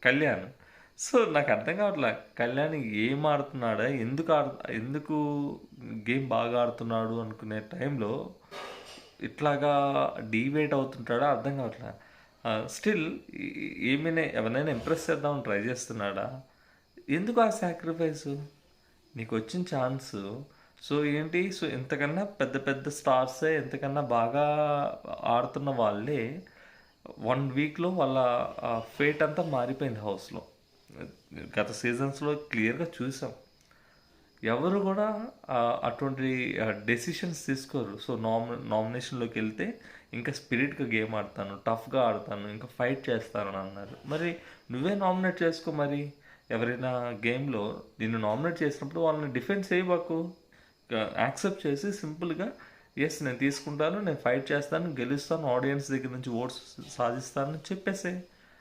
Kalyan. So, నాకు అర్థం కావట్లే. కళ్యాణ్ ఏం ఆడుతున్నాడా? ఎందుకు గేమ్ బాగా ఆడుతున్నాడు అనుకునే టైంలో ఇట్లాగా డీవియేట్ అవుతుంటాడా అర్థం కావట్లే. స్టిల్ ఏమైనా ఎవరినైనా ఇంప్రెస్ చేద్దామని ట్రై చేస్తున్నాడా? ఎందుకు ఆ సాక్రిఫైసు? నీకొచ్చిన ఛాన్సు. సో ఏంటి? సో ఇంతకన్నా పెద్ద పెద్ద స్టార్సే ఎంతకన్నా బాగా ఆడుతున్న వాళ్ళే 1 వీక్‌లో వాళ్ళ ఫేట్ అంతా మారిపోయింది హౌస్‌లో. గత సీజన్స్‌లో క్లియర్‌గా చూసాం. ఎవరు కూడా అటువంటి డెసిషన్స్ తీసుకోరు. సో నామినేషన్‌లోకి వెళ్తే ఇంకా స్పిరిట్‌గా గేమ్ ఆడతాను, టఫ్‌గా ఆడతాను, ఇంకా ఫైట్ చేస్తానని అన్నారు. మరి నువ్వే నామినేట్ చేసుకో మరి. ఎవరైనా గేమ్‌లో నిన్ను నామినేట్ చేసినప్పుడు వాళ్ళని డిఫెండ్ చేయబాకు. యాక్సెప్ట్ చేసి సింపుల్‌గా యెస్ నేను తీసుకుంటాను, నేను ఫైట్ చేస్తాను, గెలుస్తాను, ఆడియన్స్ దగ్గర నుంచి ఓట్స్ సాధిస్తానని చెప్పేసేయ్.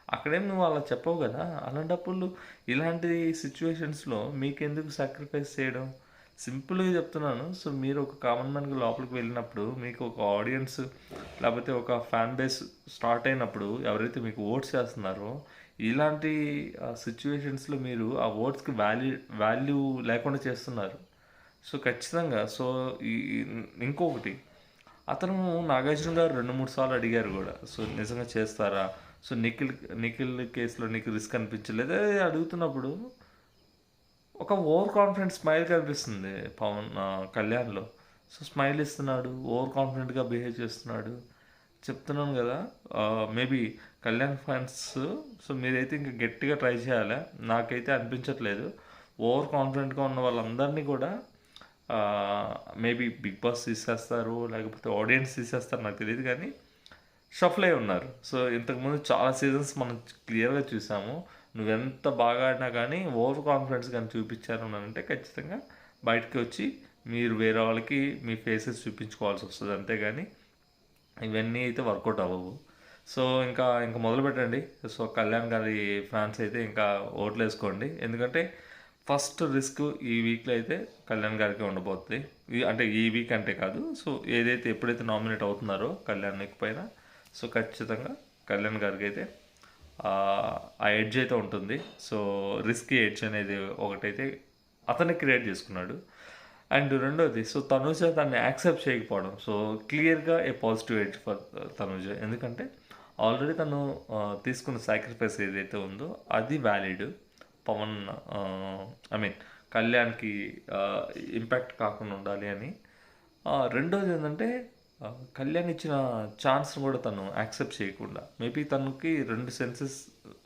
అక్కడేం నువ్వు అలా చెప్పవు కదా. అలాంటప్పుడు ఇలాంటి సిచ్యువేషన్స్లో మీకెందుకు సాక్రిఫైస్ చేయడం? సింపుల్గా చెప్తున్నాను. సో మీరు ఒక కామన్ మ్యాన్గా లోపలికి వెళ్ళినప్పుడు మీకు ఒక ఆడియన్స్ లేకపోతే ఒక ఫ్యాన్ బేస్ స్టార్ట్ అయినప్పుడు ఎవరైతే మీకు ఓట్స్ చేస్తున్నారో ఇలాంటి సిచ్యువేషన్స్లో మీరు ఆ ఓట్స్కి వాల్యూ లేకుండా చేస్తున్నారు. సో ఖచ్చితంగా సో ఇంకొకటి అతను నాగార్జున గారు 2-3 సార్లు అడిగారు కూడా. సో నిజంగా చేస్తారా? సో నిఖిల్ కేసులో నీకు రిస్క్ అనిపించలేదే అడుగుతున్నప్పుడు ఒక ఓవర్ కాన్ఫిడెంట్ స్మైల్ కనిపిస్తుంది కళ్యాణ్లో. సో స్మైల్ ఇస్తున్నాడు, ఓవర్ కాన్ఫిడెంట్గా బిహేవ్ చేస్తున్నాడు. చెప్తున్నాను కదా. మేబీ కళ్యాణ్ ఫ్యాన్స్, సో మీరైతే ఇంకా గట్టిగా ట్రై చేయాలి. నాకైతే అనిపించట్లేదు. ఓవర్ కాన్ఫిడెంట్గా ఉన్న వాళ్ళందరినీ కూడా మేబీ బిగ్ బాస్ తీసేస్తారు, లేకపోతే ఆడియన్స్ తీసేస్తారు, నాకు తెలియదు. కానీ షఫల్ అయి ఉన్నారు. సో ఇంతకుముందు చాలా సీజన్స్ మనం క్లియర్గా చూసాము. నువ్వెంత బాగా ఆడినా కానీ ఓవర్ కాన్ఫిడెన్స్ కానీ చూపించారు అని అంటే ఖచ్చితంగా బయటకు వచ్చి మీరు వేరే వాళ్ళకి మీ ఫేసెస్ చూపించుకోవాల్సి వస్తుంది. అంతేగాని ఇవన్నీ అయితే వర్కౌట్ అవ్వవు. సో ఇంకా మొదలు పెట్టండి. సో కళ్యాణ్ గారి ఫ్యాన్స్ అయితే ఇంకా ఓట్లు వేసుకోండి. ఎందుకంటే ఫస్ట్ రిస్క్ ఈ వీక్లో అయితే కళ్యాణ్ గారికి ఉండబోతుంది. అంటే ఈ వీక్ అంటే కాదు. సో ఏదైతే ఎప్పుడైతే నామినేట్ అవుతున్నారో కళ్యాణ్ పైన, సో ఖచ్చితంగా కళ్యాణ్ గారికి అయితే ఆ ఎడ్జ్ అయితే ఉంటుంది. సో రిస్కీ ఎడ్జ్ అనేది ఒకటైతే అతన్ని క్రియేట్ చేసుకున్నాడు. అండ్ రెండోది సో తనుజ దాన్ని యాక్సెప్ట్ చేయకపోవడం. సో క్లియర్గా ఏ పాజిటివ్ ఎడ్జ్ ఫర్ తనుజ. ఎందుకంటే ఆల్రెడీ తను తీసుకున్న సాక్రిఫైస్ ఏదైతే ఉందో అది వ్యాలిడ్. పవన్ ఐ మీన్ కళ్యాణ్కి ఇంపాక్ట్ కాకుండా ఉండాలి అని. రెండోది ఏంటంటే కళ్యాణ్ ఇచ్చిన ఛాన్స్ని కూడా తను యాక్సెప్ట్ చేయకుండా మేబీ తనకి 2 సెన్సెస్